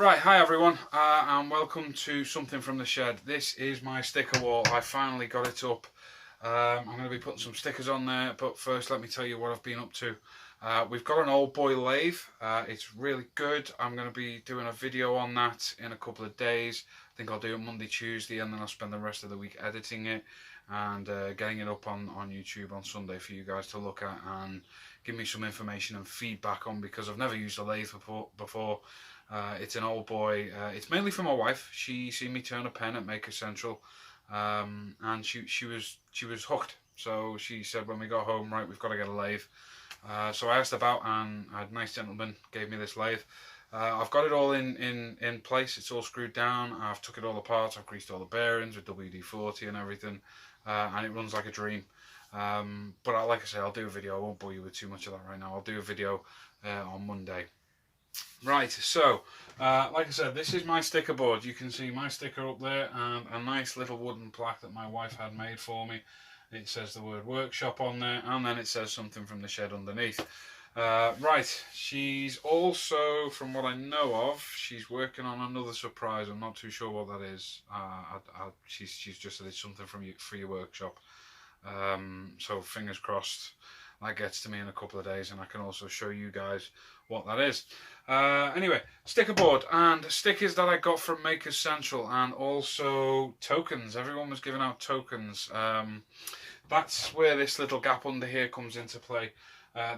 Right, hi everyone, and welcome to Something from the Shed. This is my sticker wall. I finally got it up. I'm going to be putting some stickers on there, but first let me tell you what I've been up to. We've got an old boy lathe. It's really good. I'm going to be doing a video on that in a couple of days. I think I'll do it Monday, Tuesday, and then I'll spend the rest of the week editing it and getting it up on YouTube on Sunday for you guys to look at and give me some information and feedback on, because I've never used a lathe before. It's an old boy. It's mainly for my wife. She seen me turn a pen at Maker Central, and she was hooked. So she said when we got home, right, we've got to get a lathe. So I asked about, and a nice gentleman gave me this lathe. I've got it all in place. It's all screwed down. I've took it all apart. I've greased all the bearings with WD-40 and everything, and it runs like a dream. But like I say, I'll do a video. I won't bore you with too much of that right now. I'll do a video on Monday. Right, so like I said, this is my sticker board. You can see my sticker up there and a nice little wooden plaque that my wife had made for me. It says the word workshop on there, and then it says Something from the Shed underneath. Right, she's also, from what I know of, she's working on another surprise. I'm not too sure what that is. She's just said it's something for your workshop. So fingers crossed that gets to me in a couple of days, and I can also show you guys what that is. Anyway, sticker board and stickers that I got from Makers Central, and also tokens. Everyone was giving out tokens. That's where this little gap under here comes into play.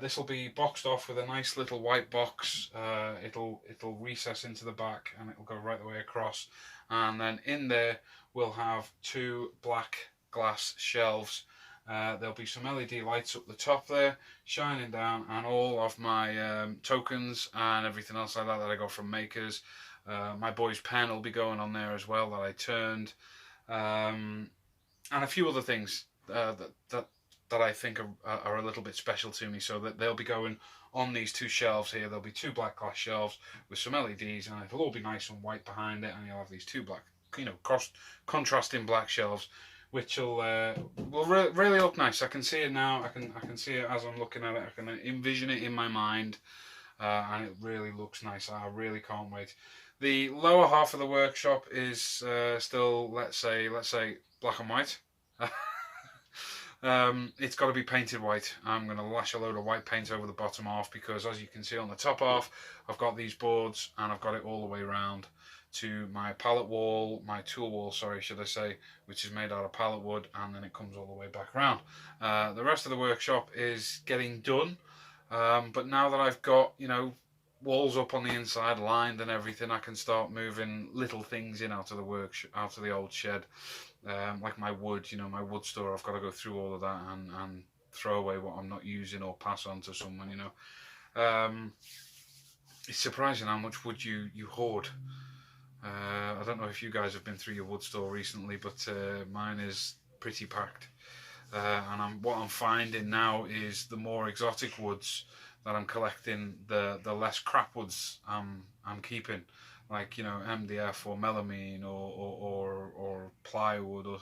This will be boxed off with a nice little white box. It'll recess into the back and it'll go right the way across, and then in there we'll have two black glass shelves. There'll be some LED lights up the top there shining down, and all of my tokens and everything else like that I got from Makers. My boy's pen will be going on there as well that I turned, and a few other things that I think are a little bit special to me, so that they'll be going on these two shelves here. There'll be two black glass shelves with some LEDs, and it'll all be nice and white behind it, and you'll have these two black, contrasting black shelves, which will really look nice. I can see it now. I can see it as I'm looking at it. I can envision it in my mind, and it really looks nice. I really can't wait. The lower half of the workshop is still, let's say black and white. It's got to be painted white. I'm going to lash a load of white paint over the bottom half, because as you can see on the top half, I've got these boards and I've got it all the way around to my pallet wall, my tool wall, sorry, should I say, which is made out of pallet wood, and then it comes all the way back around. The rest of the workshop is getting done, but now that I've got, walls up on the inside, lined and everything, I can start moving little things in out of the old shed, like my wood, my wood store. I've got to go through all of that and throw away what I'm not using or pass on to someone. It's surprising how much wood you hoard. I don't know if you guys have been through your wood store recently, but mine is pretty packed. And what I'm finding now is the more exotic woods that I'm collecting, the less crap woods I'm keeping, like MDF or melamine or plywood, or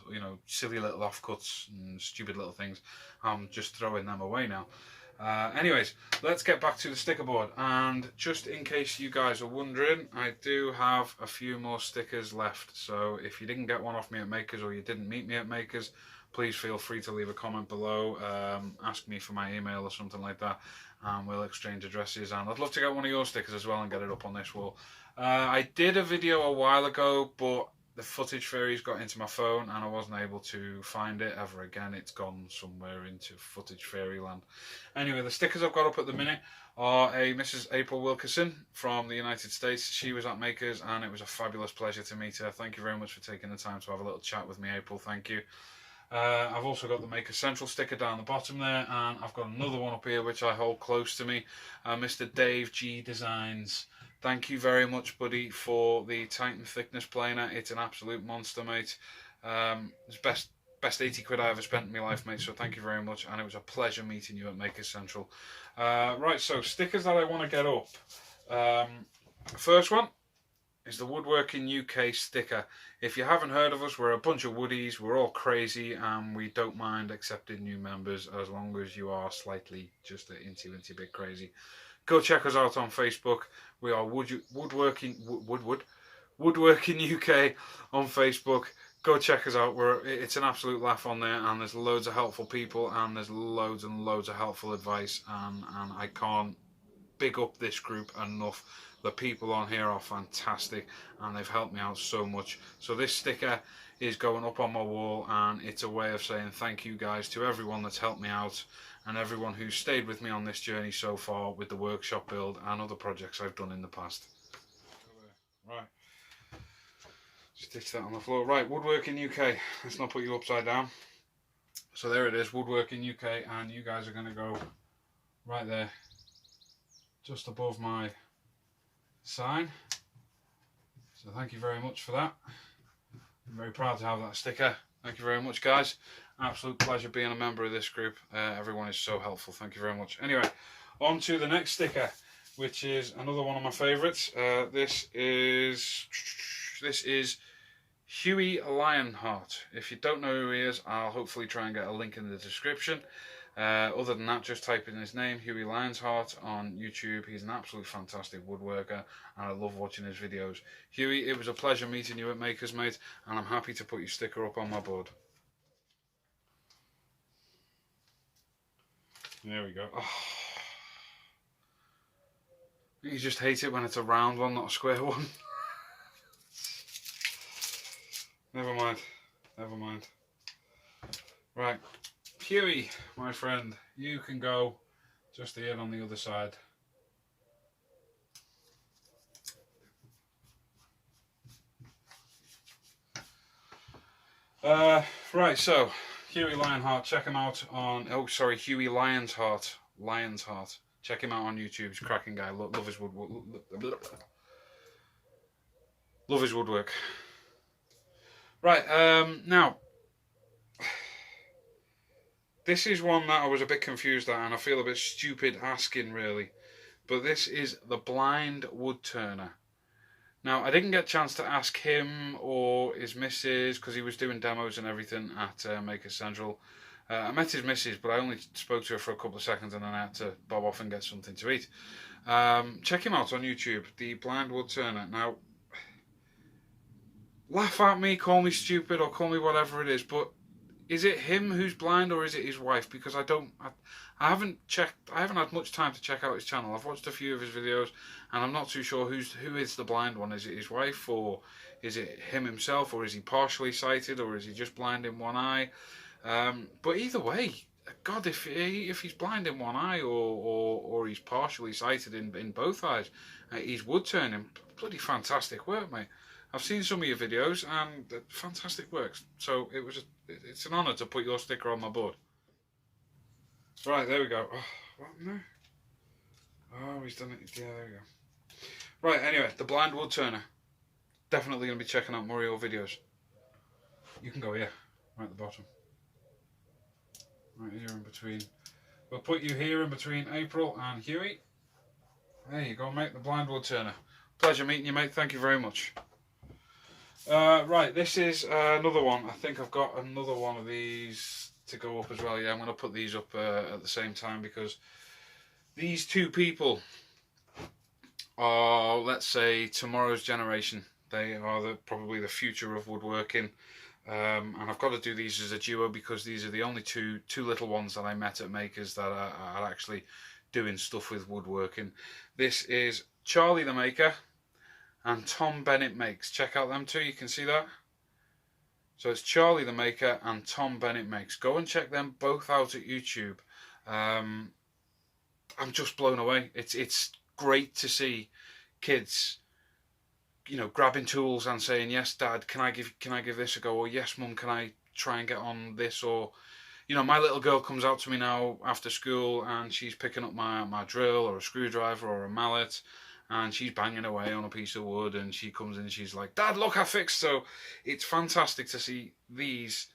silly little offcuts and stupid little things. I'm just throwing them away now. Anyways, let's get back to the sticker board, and just in case you guys are wondering, I do have a few more stickers left. So if you didn't get one off me at Makers, or you didn't meet me at Makers, please feel free to leave a comment below, ask me for my email or something like that, and we'll exchange addresses. And I'd love to get one of your stickers as well and get it up on this wall. I did a video a while ago, but the footage fairies got into my phone and I wasn't able to find it ever again. It's gone somewhere into footage fairyland. Anyway, the stickers I've got up at the minute are a Mrs. April Wilkerson from the United States. She was at Makers and it was a fabulous pleasure to meet her. Thank you very much for taking the time to have a little chat with me, April. Thank you. I've also got the Maker Central sticker down the bottom there, and I've got another one up here which I hold close to me, Mr. Dave G Designs. Thank you very much, buddy, for the Titan thickness planer. It's an absolute monster, mate. It's best 80 quid I ever spent in my life, mate, so thank you very much, and it was a pleasure meeting you at Maker Central. Right, so stickers that I want to get up. First one is the Woodworking UK sticker. If you haven't heard of us, we're a bunch of woodies. We're all crazy, and we don't mind accepting new members as long as you are slightly just an inty bit crazy. Go check us out on Facebook. We are Woodworking UK on Facebook. Go check us out. It's an absolute laugh on there, and there's loads of helpful people, and there's loads and loads of helpful advice, and I can't big up this group enough. The people on here are fantastic, and they've helped me out so much. So this sticker is going up on my wall, and it's a way of saying thank you guys to everyone that's helped me out, and everyone who's stayed with me on this journey so far with the workshop build and other projects I've done in the past. Right. Stitch that on the floor. Right, Woodworking UK. Let's not put you upside down. So there it is, Woodworking UK, and you guys are going to go right there, just above my sign. So thank you very much for that. I'm very proud to have that sticker. Thank you very much, guys. Absolute pleasure being a member of this group. Everyone is so helpful. Thank you very much. Anyway, on to the next sticker, which is another one of my favourites. This is Huey Lionheart. If you don't know who he is, I'll hopefully try and get a link in the description. Other than that, just type in his name, Huey Lionheart, on YouTube. He's an absolute fantastic woodworker, and I love watching his videos. Huey, it was a pleasure meeting you at Makers Mate, and I'm happy to put your sticker up on my board. There we go. Oh. You just hate it when it's a round one, not a square one. Never mind. Never mind. Right. Huey, my friend, you can go just here on the other side. Right, so Huey Lionheart, check him out on, Huey Lionheart. Check him out on YouTube. He's a cracking guy. Love his woodwork. Love his woodwork. Right, now, this is one that I was a bit confused at, and I feel a bit stupid asking, really. But this is the Blind Wood Turner. Now, I didn't get a chance to ask him or his missus, because he was doing demos and everything at Makers Central. I met his missus, but I only spoke to her for a couple of seconds, and then I had to bob off and get something to eat. Check him out on YouTube, the Blind Wood Turner. Now, laugh at me, call me stupid, or call me whatever it is, but is it him who's blind, or is it his wife? Because I haven't had much time to check out his channel. I've watched a few of his videos, and I'm not too sure who is the blind one. Is it his wife, or is it him himself, or is he partially sighted, or is he just blind in one eye? But either way, God, if he's blind in one eye, or he's partially sighted in both eyes, he's wood turning. Bloody fantastic work, mate. I've seen some of your videos, and fantastic work. So it's an honour to put your sticker on my board. Right, there we go. Oh, what? No. Oh, he's done it. Yeah, there we go. Right, anyway, the Blind Wood Turner. Definitely going to be checking out more of your videos. You can go here, right at the bottom. Right here in between. We'll put you here in between April and Huey. There you go, mate, the Blind Wood Turner. Pleasure meeting you, mate. Thank you very much. Right, this is another one. I think I've got another one of these to go up as well. Yeah, I'm going to put these up at the same time, because these two people are, let's say, tomorrow's generation. They are probably the future of woodworking. And I've got to do these as a duo, because these are the only two little ones that I met at Makers that are actually doing stuff with woodworking. This is Charlie the Maker and Tom Bennett Makes. Check out them two, you can see that. So it's Charlie the Maker and Tom Bennett Makes. Go and check them both out at YouTube. I'm just blown away. It's great to see kids, you know, grabbing tools and saying, yes, Dad, can I give this a go? Or yes, Mum, can I try and get on this? Or, you know, my little girl comes out to me now after school, and she's picking up my drill or a screwdriver or a mallet, and she's banging away on a piece of wood, and she comes in and she's like, Dad, look, I fixed. So it's fantastic to see these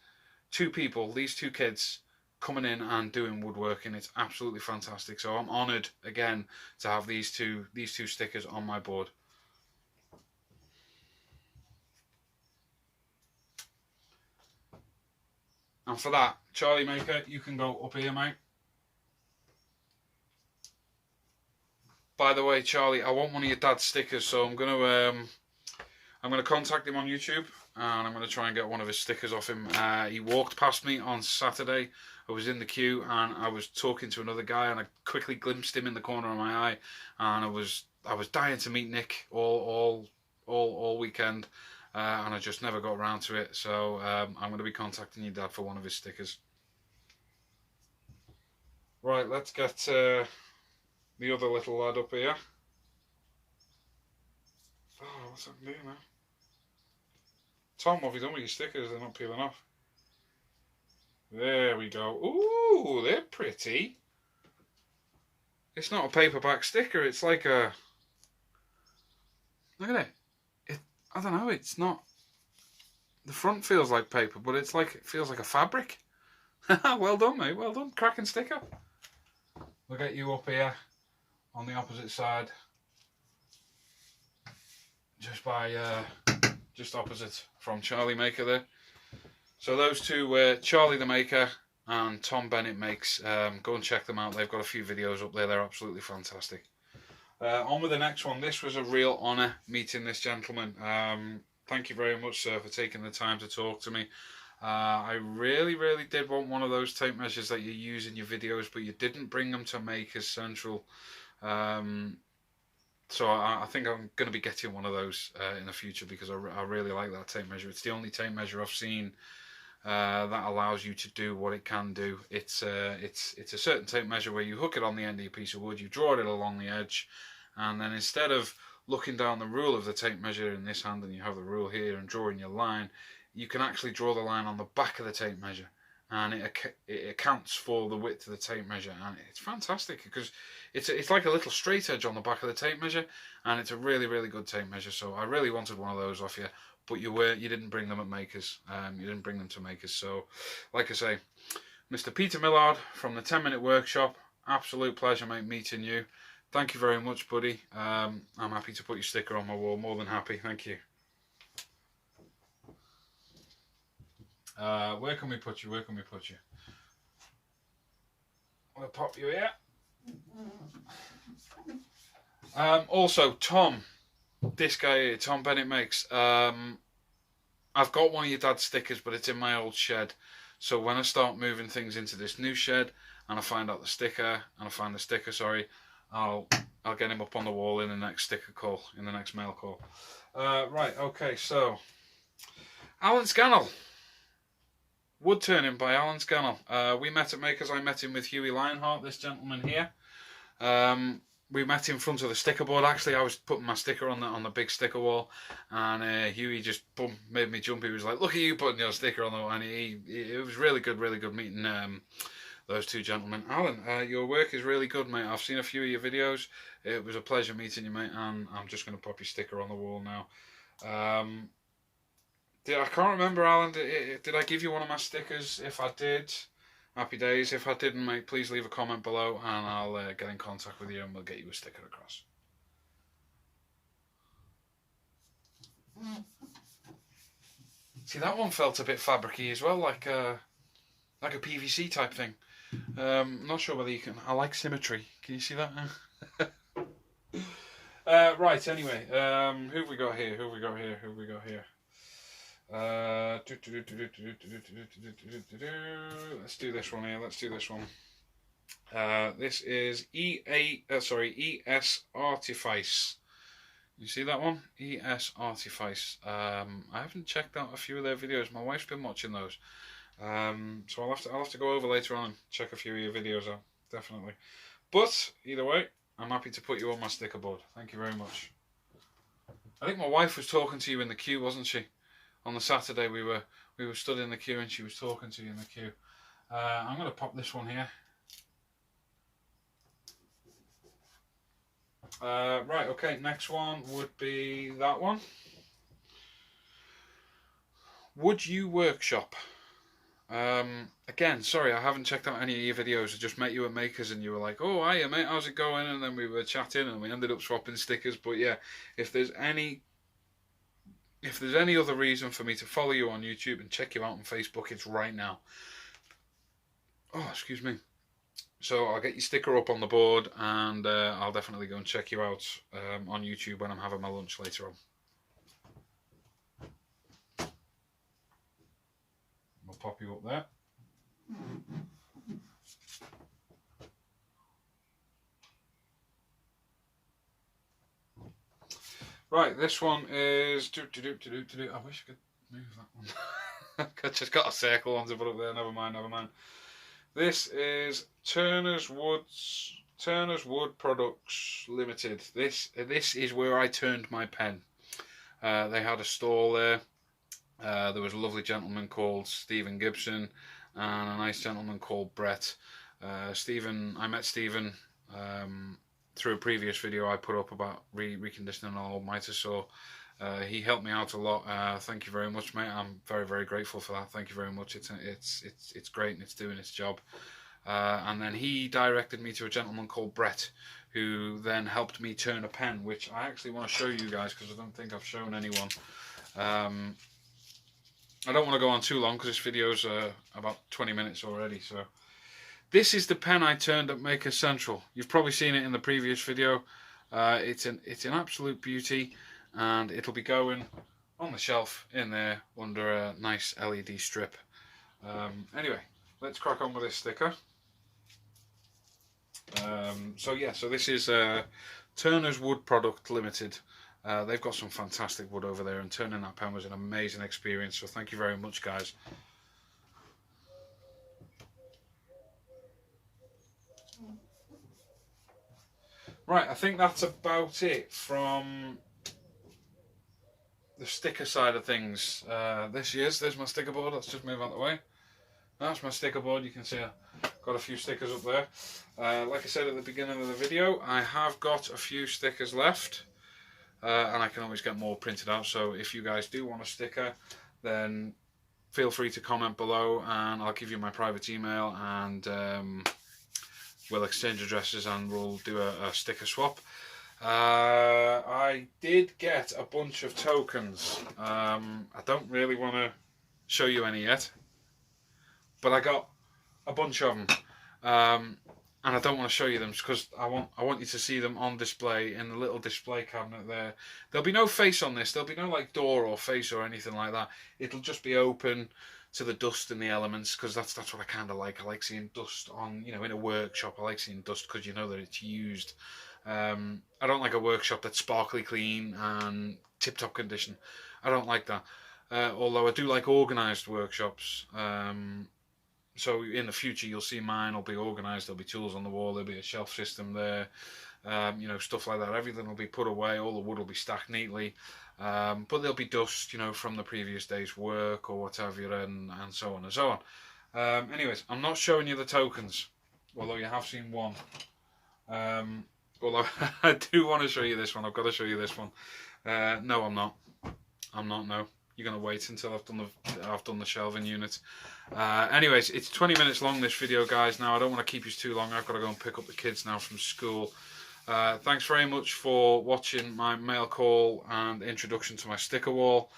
two people, these two kids, coming in and doing woodworking. It's absolutely fantastic. So I'm honoured again to have these two stickers on my board. And for that, Charlie Maker, you can go up here, mate. by the way, Charlie, I want one of your dad's stickers, so I'm gonna contact him on YouTube, and I'm gonna try and get one of his stickers off him. He walked past me on Saturday. I was in the queue and I was talking to another guy, and I quickly glimpsed him in the corner of my eye, and I was dying to meet Nick all weekend, and I just never got around to it. So I'm going to be contacting your dad for one of his stickers. Right, let's get the other little lad up here. Oh, what's that doing now? Tom, what have you done with your stickers? They're not peeling off. There we go. Ooh, they're pretty. It's not a paperback sticker. It's like a... Look at it. I don't know. It's not... The front feels like paper, but it's like, it feels like a fabric. Well done, mate. Well done. Cracking sticker. We'll get you up here on the opposite side. Just opposite from Charlie Maker there. So those two, Charlie the Maker and Tom Bennett Makes, go and check them out. They've got a few videos up there. They're absolutely fantastic. On with the next one. This was a real honour meeting this gentleman. Thank you very much, sir, for taking the time to talk to me. I really did want one of those tape measures that you use in your videos, but you didn't bring them to Makers Central. So I think I'm going to be getting one of those in the future, because I really like that tape measure. It's the only tape measure I've seen that allows you to do what it can do. It's a certain tape measure where you hook it on the end of a piece of wood, you draw it along the edge, and then instead of looking down the rule of the tape measure in this hand, and you have the rule here, and drawing your line, you can actually draw the line on the back of the tape measure, and it accounts for the width of the tape measure, and it's fantastic because it's like a little straight edge on the back of the tape measure, and it's a really good tape measure. So I really wanted one of those off you, but you didn't bring them at Makers. You didn't bring them to Makers. So, like I say, Mr. Peter Millard from the 10-Minute Workshop, absolute pleasure, mate, meeting you. Thank you very much, buddy. I'm happy to put your sticker on my wall. More than happy. Thank you. Where can we put you? Where can we put you? We'll pop you here. Also, Tom, this guy here, Tom Bennett Makes. I've got one of your dad's stickers, but it's in my old shed. So when I start moving things into this new shed, and I find out the sticker, sorry, I'll get him up on the wall in the next sticker call, in the next mail call. Right, okay, so Alan Scannell. Wood Turning by Alan Scannell. We met at Makers. I met him with Huey Lionheart, this gentleman here. We met in front of the sticker board. Actually, I was putting my sticker on the big sticker wall, and Huey just made me jump. He was like, "Look at you putting your sticker on the wall," and it was really good meeting those two gentlemen. Alan, your work is really good, mate. I've seen a few of your videos. It was a pleasure meeting you, mate, and I'm just going to pop your sticker on the wall now. I can't remember, Alan, did I give you one of my stickers? If I did, happy days. If I didn't, mate, please leave a comment below, and I'll get in contact with you, and we'll get you a sticker across. See, that one felt a bit fabricy as well, like a PVC type thing. I'm not sure whether you can... I like symmetry. Can you see that? Right, anyway, who have we got here? Let's do this one here. This is ES Artifice. You see that one? ES Artifice. I haven't checked out a few of their videos. My wife's been watching those. So I'll have to go over later on and check a few of your videos out, definitely. But either way, I'm happy to put you on my sticker board. Thank you very much. I think my wife was talking to you in the queue, wasn't she? On the Saturday we were stood in the queue, and she was talking to you in the queue. I'm going to pop this one here. Right, okay, next one would be that one. Would You Workshop? Again, sorry, I haven't checked out any of your videos. I just met you at Makers, and you were like, "Oh, hiya, mate, how's it going?" And then we were chatting, and we ended up swapping stickers. But yeah, if there's any other reason for me to follow you on YouTube and check you out on Facebook, it's right now. Oh, excuse me. So I'll get your sticker up on the board, and I'll definitely go and check you out on YouTube when I'm having my lunch later on. We'll pop you up there. Right, this one is... I wish I could move that one. I just got a circle on to put up there. Never mind, never mind. This is Turner's Wood Products Limited. This is where I turned my pen. They had a stall there. There was a lovely gentleman called Stephen Gibson and a nice gentleman called Brett. I met Stephen through a previous video I put up about reconditioning an old mitre saw. He helped me out a lot. Thank you very much, mate. I'm very, very grateful for that. Thank you very much. It's great and it's doing its job. And then he directed me to a gentleman called Brett, who then helped me turn a pen, which I actually want to show you guys because I don't think I've shown anyone. I don't want to go on too long because this video's about 20 minutes already. So this is the pen I turned at Maker Central. You've probably seen it in the previous video. It's an absolute beauty, and it'll be going on the shelf in there under a nice LED strip. Anyway, let's crack on with this sticker. So this is Turner's Wood Product Limited. They've got some fantastic wood over there, and turning that pen was an amazing experience, so thank you very much, guys. Right, I think that's about it from the sticker side of things. There's my sticker board. Let's just move out of the way. That's my sticker board. You can see I've got a few stickers up there. Like I said at the beginning of the video, I have got a few stickers left. And I can always get more printed out, so if you guys do want a sticker, then feel free to comment below and I'll give you my private email, and we'll exchange addresses and we'll do a sticker swap. I did get a bunch of tokens. I don't really want to show you any yet, but I got a bunch of them. And I don't want to show you them because I want you to see them on display in the little display cabinet there. There'll be no face on this. There'll be no like door or face or anything like that. It'll just be open to the dust and the elements, because that's what I kind of like. I like seeing dust on, in a workshop. I like seeing dust because you know that it's used. I don't like a workshop that's sparkly clean and tip-top condition. I don't like that. Although I do like organised workshops. So in the future, you'll see mine will be organised. There'll be tools on the wall. There'll be a shelf system there. Stuff like that. Everything will be put away. All the wood will be stacked neatly. But there'll be dust, from the previous day's work or whatever, and so on and so on. Anyways, I'm not showing you the tokens, although you have seen one. Although I do want to show you this one. I've got to show you this one. No, I'm not. No. You're gonna wait until I've done the shelving unit. Anyways, it's 20 minutes long, this video, guys. Now I don't want to keep you too long. I've got to go and pick up the kids now from school. Thanks very much for watching my mail call and introduction to my sticker wall.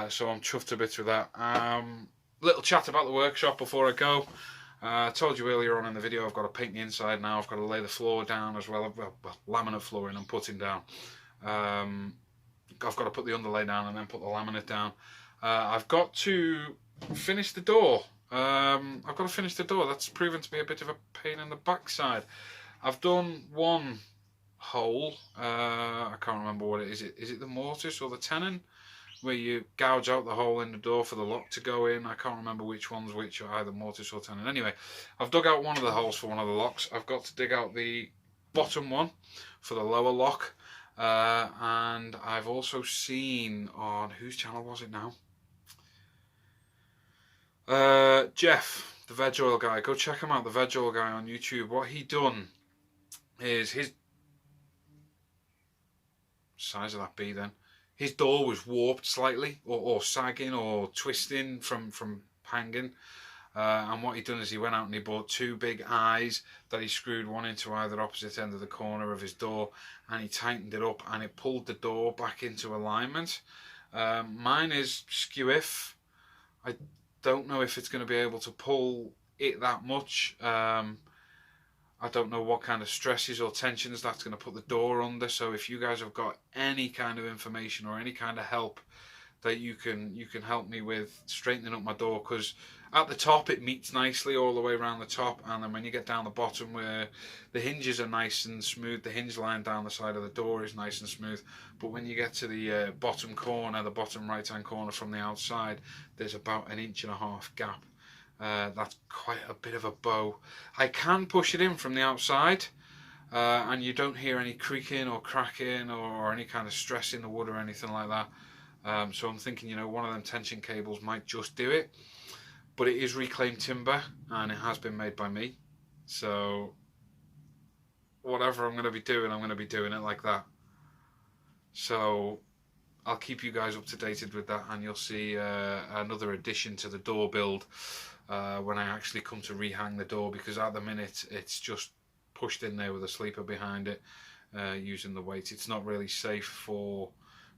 So I'm chuffed to bits with that. Little chat about the workshop before I go. I told you earlier on in the video, I've got to paint the inside now. I've got to lay the floor down as well. Well, laminate flooring I'm putting down. I've got to put the underlay down and then put the laminate down. I've got to finish the door. That's proven to be a bit of a pain in the backside. I've done one hole. I can't remember what it is. Is it the mortise or the tenon, where you gouge out the hole in the door for the lock to go in? I can't remember which one's which, or either mortise or tenon. Anyway, I've dug out one of the holes for one of the locks. I've got to dig out the bottom one for the lower lock. And I've also seen on, whose channel was it now? Jeff, the veg oil guy. Go check him out, the veg oil guy on YouTube. What he done is, his size of that bee then, his door was warped slightly, or sagging, or twisting from hanging. And what he done is he went out and he bought two big eyes that he screwed one into either opposite end of the corner of his door, and he tightened it up and it pulled the door back into alignment. Mine is skew-if. I don't know if it's going to be able to pull it that much. I don't know what kind of stresses or tensions that's going to put the door under. So if you guys have got any kind of information or any kind of help that you can help me with straightening up my door, because at the top it meets nicely all the way around the top, and then when you get down the bottom where the hinges are nice and smooth, the hinge line down the side of the door is nice and smooth, but when you get to the bottom corner, the bottom right hand corner from the outside, there's about 1.5 inch gap. That's quite a bit of a bow. I can push it in from the outside, and you don't hear any creaking or cracking or any kind of stress in the wood or anything like that. So I'm thinking, one of them tension cables might just do it. But it is reclaimed timber, and it has been made by me. So whatever I'm going to be doing, I'm going to be doing it like that. So I'll keep you guys up to date with that, and you'll see another addition to the door build when I actually come to rehang the door, because at the minute it's just pushed in there with a sleeper behind it using the weight. It's not really safe for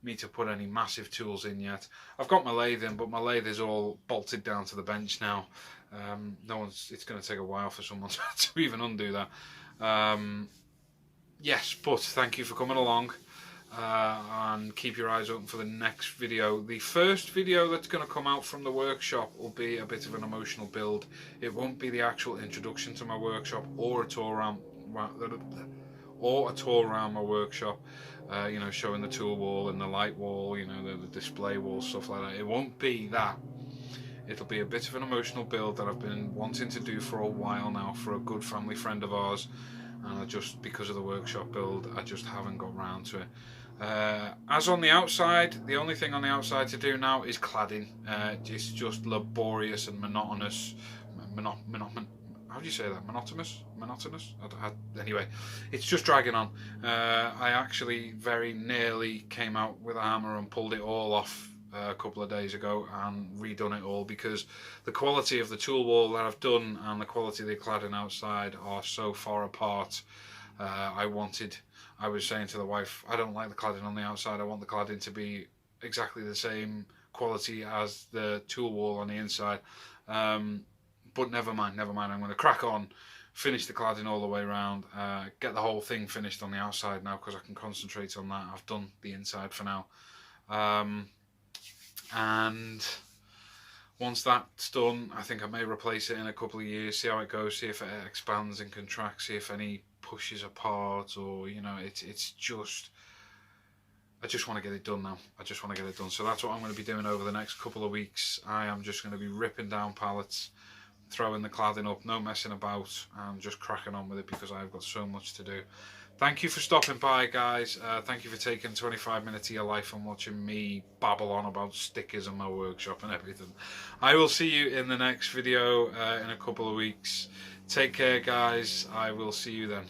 me to put any massive tools in yet. I've got my lathe in, but my lathe is all bolted down to the bench now. It's going to take a while for someone to even undo that. Yes, but thank you for coming along, and keep your eyes open for the next video. The first video that's going to come out from the workshop will be a bit of an emotional build. It won't be the actual introduction to my workshop or a tour around my workshop, showing the tool wall and the light wall, the display wall, stuff like that. It won't be that. It'll be a bit of an emotional build that I've been wanting to do for a while now for a good family friend of ours, and because of the workshop build, I just haven't got round to it. As on the outside, the only thing on the outside to do now is cladding. It's just laborious and monotonous. How do you say that? Monotonous? Anyway, it's just dragging on. I actually very nearly came out with a hammer and pulled it all off a couple of days ago and redone it all, because the quality of the tool wall that I've done and the quality of the cladding outside are so far apart. I was saying to the wife, I don't like the cladding on the outside. I want the cladding to be exactly the same quality as the tool wall on the inside. But never mind, I'm going to crack on, finish the cladding all the way around, get the whole thing finished on the outside now, because I can concentrate on that. I've done the inside for now. And once that's done, I think I may replace it in a couple of years, see how it goes, see if it expands and contracts, see if any pushes apart, or, it's just... I just want to get it done now. So that's what I'm going to be doing over the next couple of weeks. I am just going to be ripping down pallets, throwing the cladding up, no messing about, and just cracking on with it, because I've got so much to do. Thank you for stopping by, guys. Thank you for taking 25 minutes of your life and watching me babble on about stickers and my workshop and everything. I will see you in the next video in a couple of weeks. Take care, guys. I will see you then.